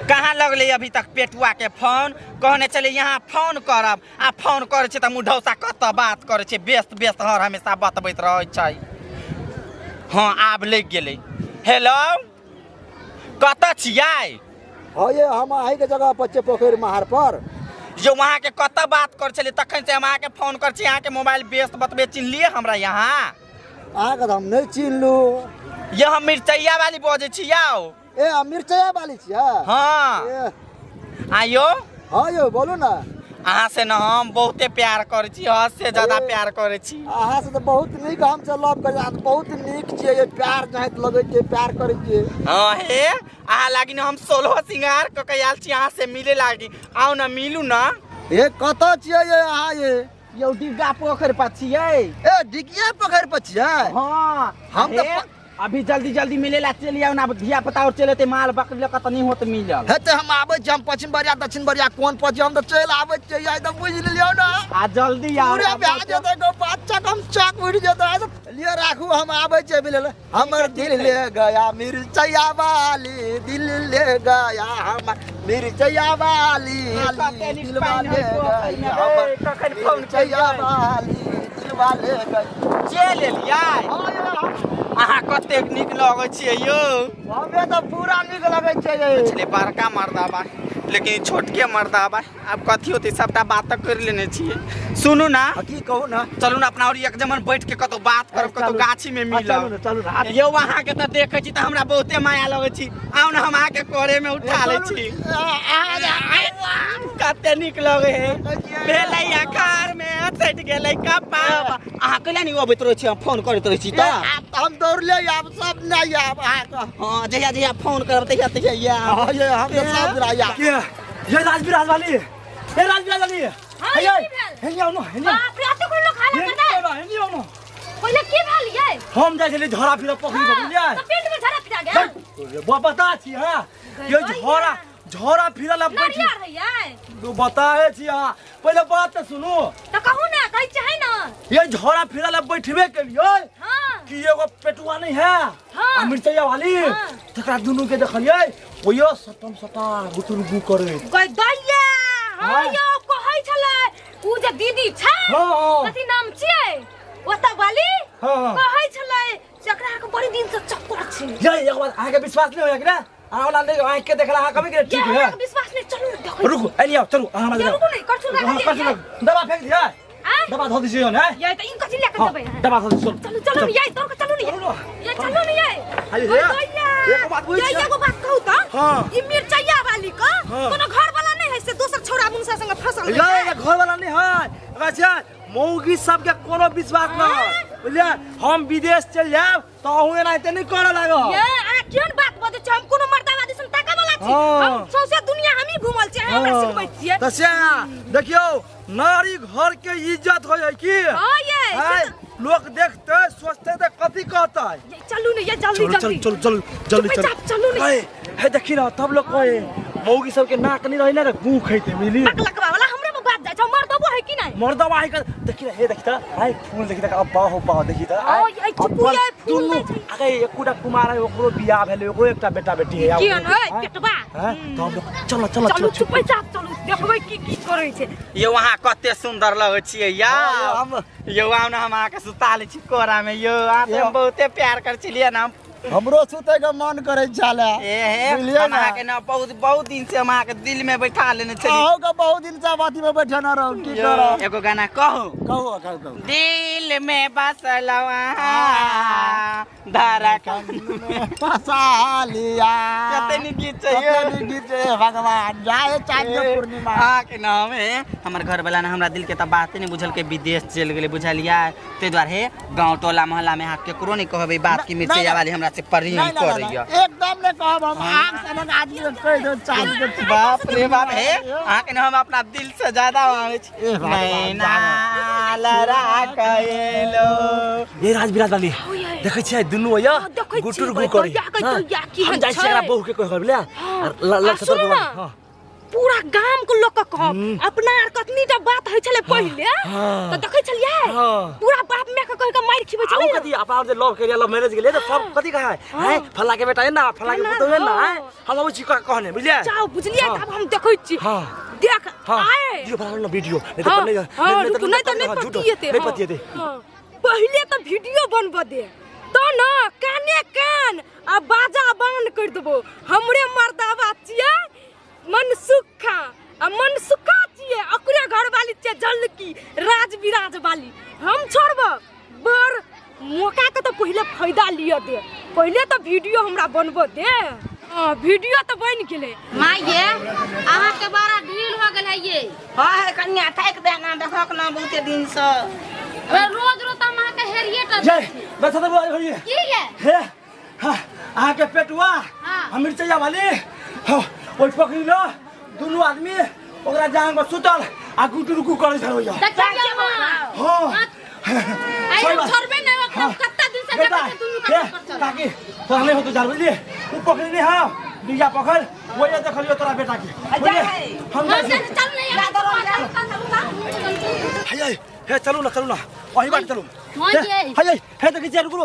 कहाँ लगले अभी तक पेटुआ के फोन कहने चले यहाँ फोन करब आ फोन करे छे त मुढौसा कत बात करे छे व्यस्त व्यस्त हर हमेशा बतबैत रहै छै। हाँ आब लग गेलै। हेलो कत छियै? हाँ ये हम अही के जगह पर पोखर महार पर जो वहाँ के कत बात करे छले तखन से हम अहाँ के फोन कर छी। अहाँ के मोबाइल व्यस्त बतबे चिन्हलिए हमरा यहाँ? अहाँ के हम नहीं चिन्हलू। ये हम मिर्चैया वाली बजे छियौ। ए मिर्चैया वाली छियै? हाँ आयो। हाँ यो बोलू ना। अहाँ से न हम बहुते प्यार करे छी, हद से ज्यादा प्यार करे छी। अहाँ से तो बहुत निक हम से लव करे, बहुत निक छियै, ये प्यार जहत लगे छै, प्यार करे छियै। हाँ हे अहाँ लागी न हम 16 सिंगार क के आयल छी अहाँ से मिले लागी। आओ न मिलू न। ए कत छियै ये अहाँ ये? यौ डिग्गा पोखर पर छियै। ए डिगिया पोखर पर छियै? हाँ हम तो अभी जल्दी जल्दी मिले ला चली आओ ना। धिया पुता और चलते माल बकरी ल कत नहीं होत मिलल। हेते हम आबै छी, हम पश्चिम बरिया दक्षिण बरिया कोन पर हम तो चल आबै छी, एकदम बुझ लियौ ना। आ जल्दी आओ। पूरा ब्याह जते को बच्चा कम चक उड़ जते लिए राखू हम आबै छी मिले। हमर दिल ले गया मिर्चैया वाली, दिल ले गया हम मिर्चैया वाली, दिल वाले गया हमर मिर्चैया वाली, दिल वाले गया। चल एलियै अहाँ कतेक नीक लगै छियै यौ। हमें तो पूरा नीक लगै छै। पिछले बड़का मर्दा बा लेकिन छोटके मर्दा बा। अब कथी होते सबटा बात कर लेने छियै। सुनू ना की कहू ना, चलू ना अपना और एक जमन बैठ के कतो बात करब, कतो गाछी में मिलब। चलू ना। यौ अहाँ के त देखे छी त हमरा बहुते माया लगै छी। आउ ना हम आके कोरे में उठा ले छी। कते नीक लगे है। भेलै आकार में सट गेलै कपा। अहाँ कला नहीं अबैत रहै छी, हम फोन करैत रहै छी त हम दौड़ ले आब सब नहीं आब अहाँ। हां जहिया जहिया फोन करब तहिया तहिया हां ये हम तो सब राया ये राजविराज वाली, ये राजविराज वाली हां ये हेनी आओ ना, हेनी बाप रे एते कोन लोग खाला करदा। हेनी आओ ना। पहिले की भेल ये? हम जाय छले झोरा फिर पोखरी में बुझलियै? तो पेट में झरा फिरा गया। वो बता छी हां ये झोरा फिरल अब बैठी लड़िया रहिए तो बताए छी हां। पहले बात तो सुनो तो कहू ना, कहि चाहे ना। ये झोरा फिरल अब बैठबे के लिए हां कि एगो पेटुआ नहीं है हाँ। मिर्चैया वाली तकरा दुनू के देखलियै ओयो सटम सटा गुटुरगु करे गय दैया। हां यो कहै छले उ जे दीदी छै कथि नाम छियै ओता वाली कहै छले एकरा के बड़ी दिन से चक्कर छै। ये एक बात आके विश्वास नहीं होया कि ना आला नहीं आके के देखला हां कभी के ठीक है। विश्वास नहीं, चलो देखो। रुको एलिया चलो हमरा दे रुको नहीं करछु ना। दवा फेंक दिया दवा धो दीजिए ना। ये त इन कथि लेके देबै? दवा धो दीजिए चलो चलो ये तोर के चलो नहीं ये चलो नहीं ये। अरे एक बात बुझ ये एगो बात कहू त हां ई मिर्चैया वाली का कोनो घर वाला नहीं है से दोसर छोरा मुंसा संग फसल है। ये घर वाला नहीं है। अच्छा मौगी सब के कोनो विश्वास ना बुझलिए। हम विदेश चल जाब तो हुए ना इतने नहीं करे लागो। ये आ केन बात बजे छ? हम कोनो मर्दावादी सन ताका वाला छी। हम सौसे दुनिया हम ही घुमल छी, हमरा सिखबै छियै। तसे देखियो नारी घर के इज्जत हो जाए की। हां ये लोग देखते सोचते तो कथी कहता है। ये चलू नहीं ये जल्दी जल्दी चलो चलो जल्दी चलो नहीं। है देखी ना तब लोग कहे मौगी सब के नाक नहीं रही ना गू खैते मिली पकलकवा वाला हमरा में बात जाय छ। मर्दबो है कि नहीं? मर्दवा है देखी ना हे देखी ता हाय फूल देखी ता अब बाहो देखी ता ओ ये चुपुया फूल नहीं छै। अरे एकुटा कुमार है ओकरो बियाह भेले ओकरो एकटा बेटा बेटी है। की है पेटवा? हैं तो हम लोग चलो चलो चलो चुपचाप चलो देखबै की करै छै। ये वहाँ कते सुंदर लगै छियै यार। हम यो आउ न हम आके सुता ले छी कोरा में। यो आप हम बहुते प्यार कर छिलिए ना। हमरो सुते के मन करे छले। ए हे हम आके ना बहुत दिन से हम आके दिल में बैठा लेने छली। आओ का बहुत दिन से बाती में बैठे ना रहो की करो। एगो गाना कहू कहू दिल में बसलवा धड़कन फसा लिया। कते नी गीत छै गीत भगवान जाए चांद पूर्णिमा। के नाम है हमर घर वाला ने हमरा दिल के त बात नहीं बुझल के विदेश चल गेले बुझलिया। ते द्वारे हे गांव टोला मोहल्ला में हाथ केकरो नहीं कहबे बात की मिर्चैया वाली हमरा से प्रेम करैया। एकदम ने कहब हम आग से लगा आदमी कह दो चांद। बाप रे बाप हे आके न हम अपना दिल से ज्यादा माने छी। नैना लरा कएलो ये राजविराज वाली देखै छै दुनू या गुटुर गु करी हम जाय छै एकरा बहू के कह बोले लड़ सुन ना पूरा गाम के लोग के कहब अपना आर कतनीटा बात होइ छले पहिले त देखै छलियै पूरा बाप माय के कह के मार खिबै छलै कथी अपना जे लव करिया लव मैरिज गेले त सब कथी कहा है फल्ला के बेटा है ना फल्ला के पुतौ है ना हम अब छी कहने बुझलिए जाओ बुझलियै तब हम देखै छी देख आए वीडियो बना लो वीडियो नहीं तो नहीं पतियते पहिले तो वीडियो बनब दे तो ना काने कान आ बाजा बान कर देबो हमरे मर्दावा छियै मनसुखा आ मनसुखा छियै ओकरे घर वाली छियै जलकी राज विराज वाली हम छोड़ब बर मौका के तो पहिले फायदा लिया दे पहिले तो वीडियो हमरा बनब दे वीडियो तो बन गेले माँ ये अहाँ के बड़ा ढील हो गल है ये हाँ है कन्या थाक दे ना देखक ना बहुते दिन से रोज रोज हम अहाँ के हेरिए टा जय बस तो बोल होइए की ये हे अहाँ के पेटुआ हम मिर्चैया वाली ओइ पकड़ी लो दुनू आदमी ओकरा जांग में सुतल आ गुटु रुकु करे छ होइया देखिए माँ हां आई हम छोड़बे नहीं ओकरा कत्ता दिन से देखै छै दुनू का कर चल काकी तो हमें हो तो जान बुझली उ पकड़ी नहीं हां दिया पकड़ वो ये देखलियो तोरा बेटा के हम चल नहीं हाय हे चलो ना वही बात चलो हां ये हे तो किसी रुको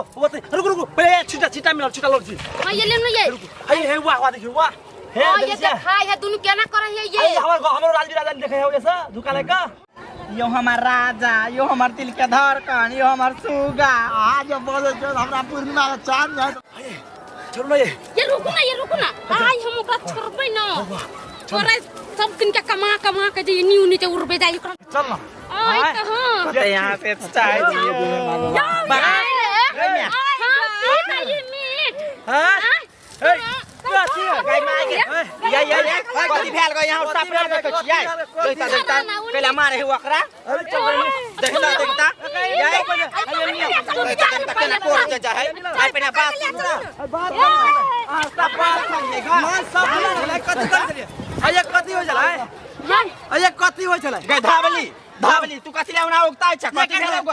रुको पहले छिटा मिला छिटा लोग जी हां ये ले न ये हे वाह देखियो वाह हे हां ये देखाई है दुनू केना करे है ये हमरो राजवीर देखे हो ऐसा धुका लेका यो हमार राजा यो हमार दिल के धड़कन यो हमार सुगा आज बोले जो हमरा पूर्णिमा का चांद है चलो ना ये रुको ना आई हम ओकरा छोड़बै ना छोड़ै सब किन के कमा के जे न्यू नीचे उड़बे जाई ओकरा चल ना आई त हां तो यहाँ से चाय दिए हां ये मीट हां गाय मार के ये कथी भेल गयो यहाँ सपना देखे छियै देखता पहले मारे है ओकरा देखता ये केना कोर के जा है आई पहले बात सब बात सुनेगा सब कथी कर चलिए अये कथी हो जाला अये कथी हो चला गई धावली तू कथी ले उना उगता छ कथी भेल गो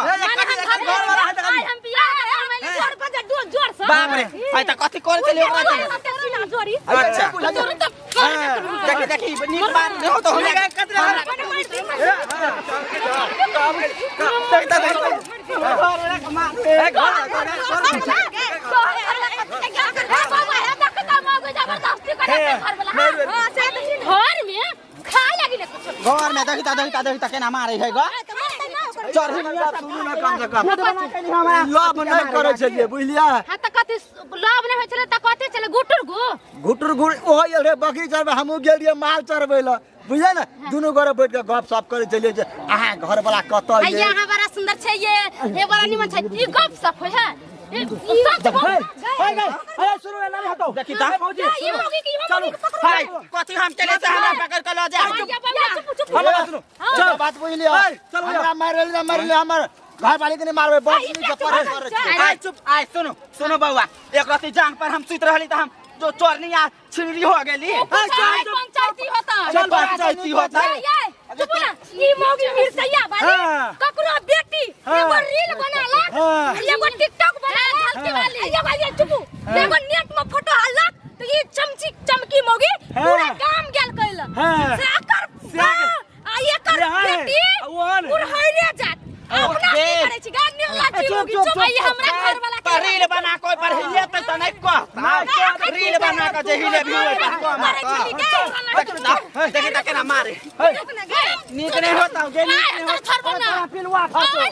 हम पिया जोर बजा जोर से बाप रे भाई त कथी करे चली ओकरा जोरी अच्छा देखी नीक बात हो तो हमरा घर में देखता केना मारे है गो चढ़ी सुनू ना कम से कम लव नहीं करे छलिए बुझलिया हां त कथि लव नहीं होय छले त कथि छले गुटुर गुड़ ओही रे बकरी चरबे हमहू गेल रिए माल चरबे ल बुझे ना दुनू गोरे बैठ के गप सप करे चलिए जे आहा घर वाला कत है ये यहाँ बड़ा सुंदर छै ये बड़ा निमन छै ई गप सप होय है अरे सुनो ना नहीं हटाओ देखी ता चलो हाय कथी हम चले से हमरा पकड़ के ल जा हम सुनो चलो बात बुझलिए चलो हमरा मार ले हमर घर वाले के नहीं मारबे बस नहीं परे करे चुप आय सुनो बउआ एक राती जांग पर हम सुत रहली त हम जो चोरनी आ छिड़ी हो गेली पंचायती होता चल पंचायती होता चुप ना ई मौगी मिर्चैया वाली ककरो बेटी एगो रील बनाला एगो टिकटॉक बनाला हल्की वाली ये चुप एगो नेट में फोटो हालक तो ये चमकी मौगी पूरा काम गेल कइल से एकर बेटी बुढ़हैले जात अपना की करे छी गान निल्ला छी मौगी चुप ये हमरा घर वाला पर रील बना कोई पर हिले त नहीं कह रील बना के जे हिले भी होय देखी ता केना मारे नीक नहीं होता गे नीक नहीं होता पिलवा फाटो हम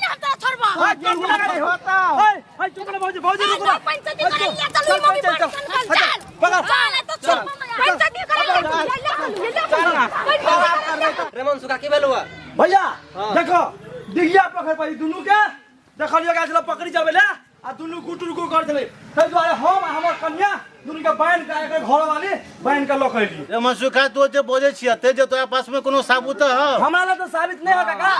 छोड़बा नहीं होता हाय चुप ना भौजी रुको पंचायती करे ले चल मौगी चल पकड़ तो चल पंचायती करे रेमन सुका की भेलुआ भैया देखो डिगिया पकड़ पाई दुनू के देखलियो गाछ ल पकड़ी जाबेला आ दुनू गुटुर को कर देले तै दुआरे हम हमर कन्या दुनू के बहन का एक घर वाली बहन का लकैली एमा सुखा तो जे बोझे छिया ते जे तोरा पास में कोनो साबुत है हमरा ल तो साबित नहीं हो काका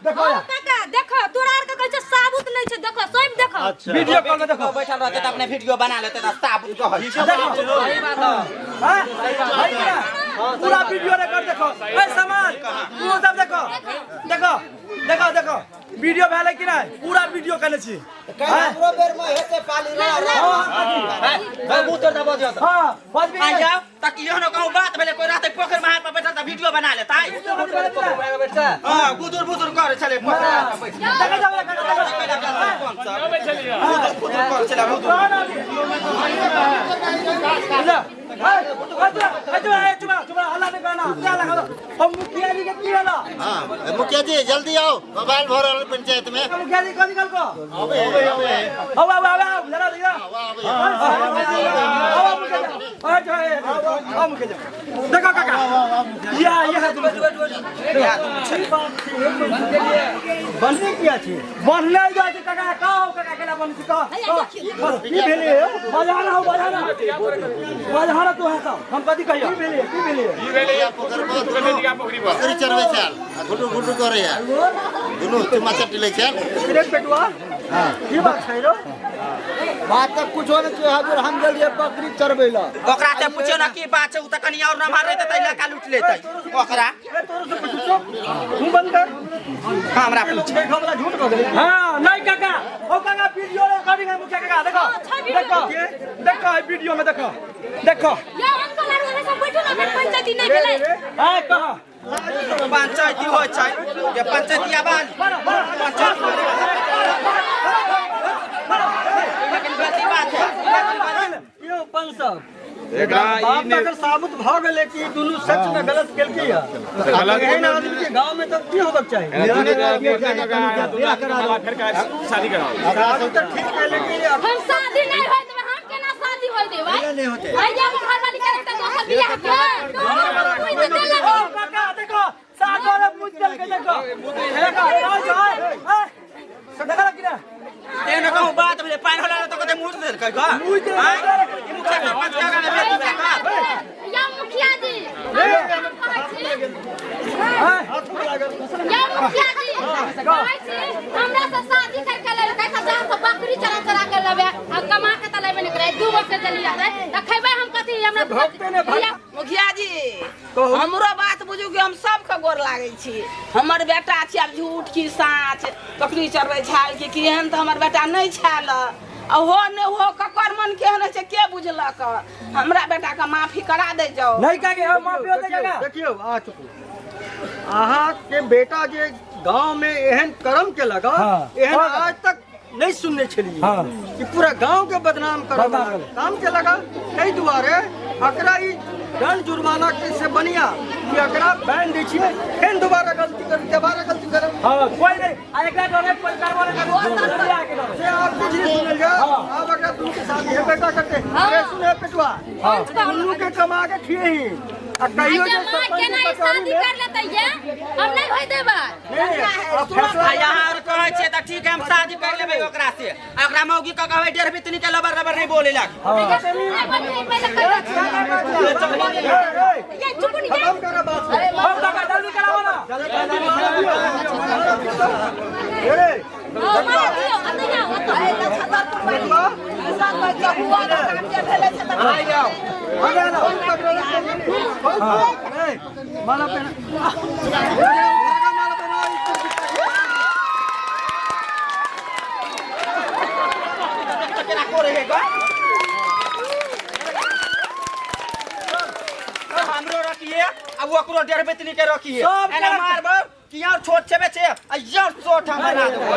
देखो या काका देखो तोरा आर के कहै छै साबुत नहीं छै देखो स्वयं देखो अच्छा वीडियो कॉल में देखो बैठल रहते त अपने वीडियो बना लेते त साबुत कहै सही बात है हां पूरा वीडियो रिकॉर्ड देखो ए समाज तू सब देखो वीडियो भेले कि नहीं पूरा वीडियो कने छी हमरो बेर में हेते पाली रे कबूतर दबा दियो हां बस भी आ जाओ ताकि यो न कहू बात भेले कोई रात पोखर में हाथ पे बैठल त वीडियो बना लेता है बैठता हां गुदुर बुदुर करे चले देखा जावे गुदुर करे चले चुपा हल्ला नहीं करना क्या लगा हम मुखिया जी के की हला हाँ मुखिया जी जल्दी आओ मोबाइल भर रहा पंचायत में मुखिया जी कल निकल को अबे आओ जरा दिया आओ मुखिया जी देखो काका ये है बनने किया छी बनले जा छी काका काओ काका केला बन छी का की भेले बजाना तू है सब हम कथी कहियो की भेले बकरी चरवे छल गुडू गुडू करे यार दुनु तुमा चटिले छल सिगरेट पेटवा हां की बात छै रो बात तक कुछो नहीं छै हजुर हम गेलिए बकरी चरबैला ओकरा से पूछो ना की बात है उ त कनी और ना मार रहते त इलाका लूट लेते ओकरा तोरो से पूछो तू बंद कर हमरा पूछ देखो वाला झूठ कह देले हां नहीं काका ओ काका वीडियो रिकॉर्डिंग है मुखिया काका देखो देखो वीडियो में देखो या अंकल आर सब बैठो ना पंचायती नहीं भेलै हां कहा पंचायती हो छै ये पंचायती आबाद पंचायत लेकिन गलती बात है यो 500 बात अगर साबित भ गेले कि दुनु सच में गलत केलकै है गलत एहन आदमी के गांव में तो की होबक चाहिए शादी कराओ तो ठीक है लेकिन हम शादी नहीं होय देबै हम केना शादी होय देबै नहीं होते भैया के घर वाली करे त दोसर बियाह के ओ काका देखो साथ वाले मुद्दल के देखो देखो कि ना तेने कहू बात भेले पानी होला त कते मुझ दे कह का हां ई मुखिया का पांच का बेटी का या मुखिया जी या मुखिया जी कहै छी हमरा से शादी करके ले कैसा जहां से बकरी चरा के लेबे आ कमा के त लेबे नहीं करे 2 वर्ष से चलिया रे त खैबे हम कथि हमरा मुखिया जी हमरो बात बुझू कि हम सब के गोर लागै छी हमर बेटा छी अब झूठ की साँच बकरी चरबै छाल कि केहन त हमर बेटा नहीं छाल हो ने हो ककर मन केहन छै के बुझलक हमरा बेटा के माफी करा दे जाओ नहीं काके हम माफी होते जगह देखियो आ चुकू आहा के बेटा जे गांव में एहन कर्म के लगा एहन आज तक नहीं सुनने छलिए कि पूरा गांव के बदनाम करवा काम के लगा कई दुआरे अकरा ई दंड जुर्माना से बनिया कि अकरा बैन दै छियै फेन दोबारा गलती कर हां कोई नहीं आ एकरा डरे कोई करवा नहीं से आप कुछ नहीं सुनल जा अब अकरा तू के साथ ये बेटा करते अरे सुने पेटवा दुनू के कमा के खिए ही आ कहियो जे केना शादी कर लेतै ये हम नहीं होय देबै यहाँ कहै छै त ठीक है हम शादी कर लेबै ओकरा से ओकरा मौगी का कहबै डेढ़ बितनी के लबर नहीं बोले लाग ये चुप नहीं हम करा बात हम काका जल्दी कराओ ना अरे मारा दियो अतया माला पे हमरो रखिए अब ओकरो डेढ़ बेतनी के रखिए एना मारबो कि यार छोट छेबे छे आ यार छोट हम बना देबो